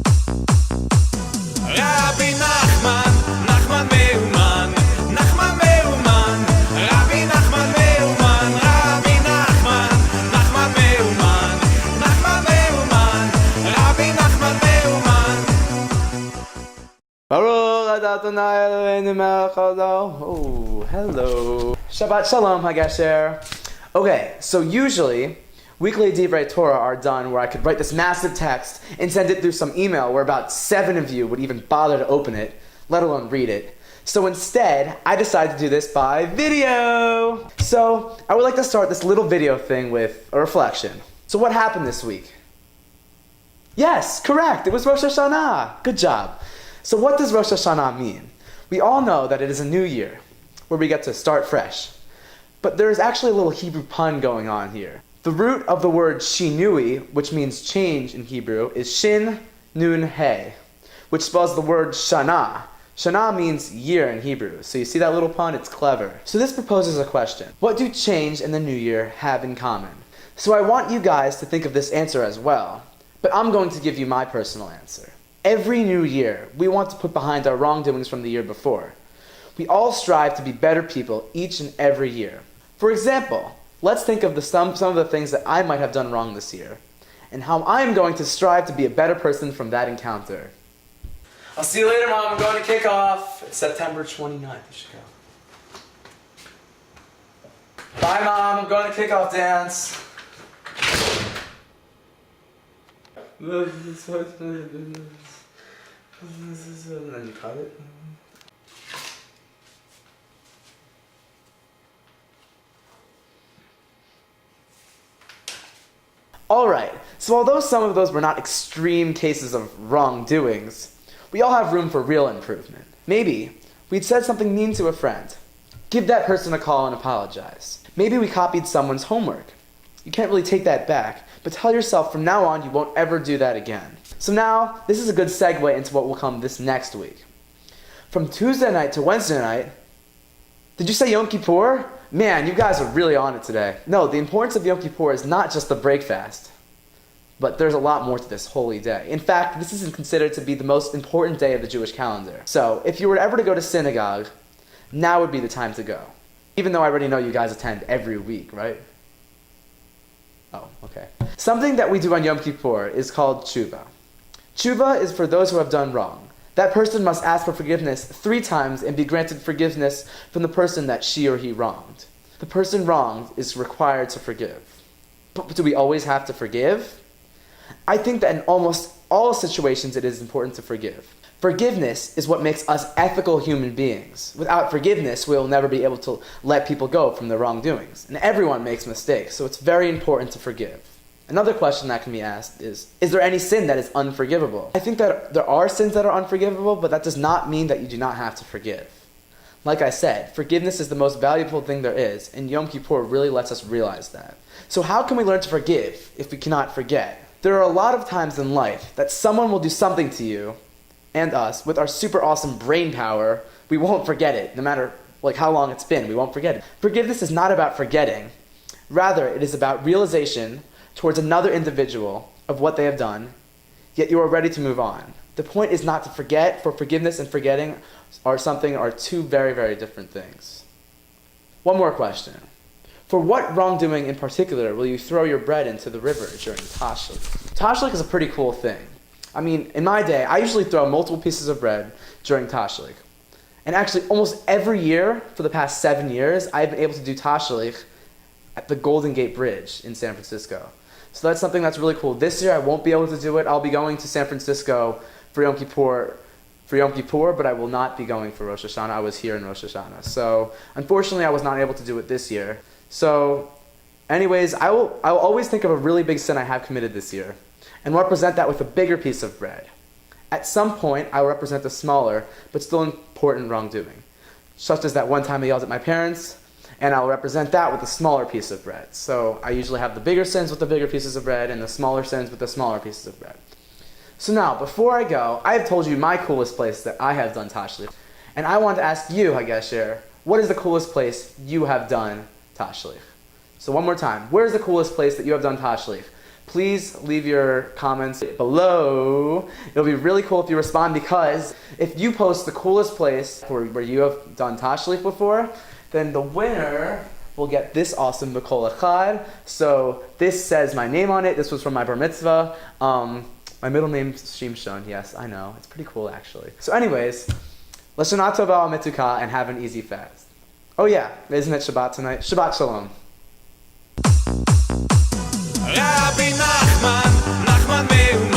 Rabbi Nachman, Nachman Meuman, Nachman Meuman, Rabbi Nachman Meuman, Rabbi Nachman, Nachman Meuman, Nachman Meuman, Rabbi Nachman Meuman. Baruch Adonai Eloheinu melech haolam. Oh, hello. Shabbat Shalom, Hagasher. Okay, so usually weekly Dvar Torah are done where I could write this massive text and send it through some email where about 7 of you would even bother to open it, let alone read it. So instead, I decided to do this by video. So I would like to start this little video thing with a reflection. So what happened this week? Yes, correct. It was Rosh Hashanah. Good job. So what does Rosh Hashanah mean? We all know that it is a new year where we get to start fresh. But there is actually a little Hebrew pun going on here. The root of the word shinui, which means change in Hebrew, is shin nun he, which spells the word shana. Shana means year in Hebrew. So you see that little pun? It's clever. So this proposes a question. What do change and the new year have in common? So I want you guys to think of this answer as well, but I'm going to give you my personal answer. Every new year, we want to put behind our wrongdoings from the year before. We all strive to be better people each and every year. For example, let's think of some of the things that I might have done wrong this year, and how I'm going to strive to be a better person from that encounter. I'll see you later, Mom. I'm going to kickoff. It's September 29th. You should go. Bye, Mom. I'm going to kickoff dance. And then you cut it. Alright, so although some of those were not extreme cases of wrongdoings, we all have room for real improvement. Maybe we'd said something mean to a friend. Give that person a call and apologize. Maybe we copied someone's homework. You can't really take that back, but tell yourself from now on you won't ever do that again. So now, this is a good segue into what will come this next week. From Tuesday night to Wednesday night, did you say Yom Kippur? Man, you guys are really on it today. No, the importance of Yom Kippur is not just the break fast, but there's a lot more to this holy day. In fact, this is considered to be the most important day of the Jewish calendar. So, if you were ever to go to synagogue, now would be the time to go. Even though I already know you guys attend every week, right? Oh, okay. Something that we do on Yom Kippur is called tshuva. Tshuva is for those who have done wrong. That person must ask for forgiveness 3 times and be granted forgiveness from the person that she or he wronged. The person wronged is required to forgive. But do we always have to forgive? I think that in almost all situations it is important to forgive. Forgiveness is what makes us ethical human beings. Without forgiveness, we will never be able to let people go from their wrongdoings. And everyone makes mistakes, so it's very important to forgive. Another question that can be asked is there any sin that is unforgivable? I think that there are sins that are unforgivable, but that does not mean that you do not have to forgive. Like I said, forgiveness is the most valuable thing there is, and Yom Kippur really lets us realize that. So how can we learn to forgive if we cannot forget? There are a lot of times in life that someone will do something to you and us with our super awesome brain power. We won't forget it, no matter how long it's been, we won't forget it. Forgiveness is not about forgetting. Rather, it is about realization towards another individual of what they have done, yet you are ready to move on. The point is not to forget, for forgiveness and forgetting are 2 very, very different things. One more question. For what wrongdoing in particular will you throw your bread into the river during tashlich? Tashlich is a pretty cool thing. I mean, in my day, I usually throw multiple pieces of bread during tashlich. And actually, almost every year for the past 7 years, I've been able to do tashlich at the Golden Gate Bridge in San Francisco. So that's something that's really cool. This year I won't be able to do it. I'll be going to San Francisco for Yom Kippur, but I will not be going for Rosh Hashanah. I was here in Rosh Hashanah. So unfortunately I was not able to do it this year. So anyways, I will always think of a really big sin I have committed this year and represent that with a bigger piece of bread. At some point I will represent a smaller but still important wrongdoing, such as that one time I yelled at my parents, and I'll represent that with a smaller piece of bread. So I usually have the bigger sins with the bigger pieces of bread and the smaller sins with the smaller pieces of bread. So now, before I go, I have told you my coolest place that I have done tashlich. And I want to ask you, Hagesher, what is the coolest place you have done tashlich? So one more time, where's the coolest place that you have done tashlich? please leave your comments below. It'll be really cool if you respond, because if you post the coolest place where you have done tashlich before, then the winner will get this awesome B'Kol Echad. So this says my name on it. This was from my bar mitzvah. My middle name's Shimshon. Yes, I know. It's pretty cool, actually. So anyways, L'Shana Tova Metuka, and have an easy fast. Oh yeah, isn't it Shabbat tonight? Shabbat Shalom. Rabbi Nachman, Nachman Me'uman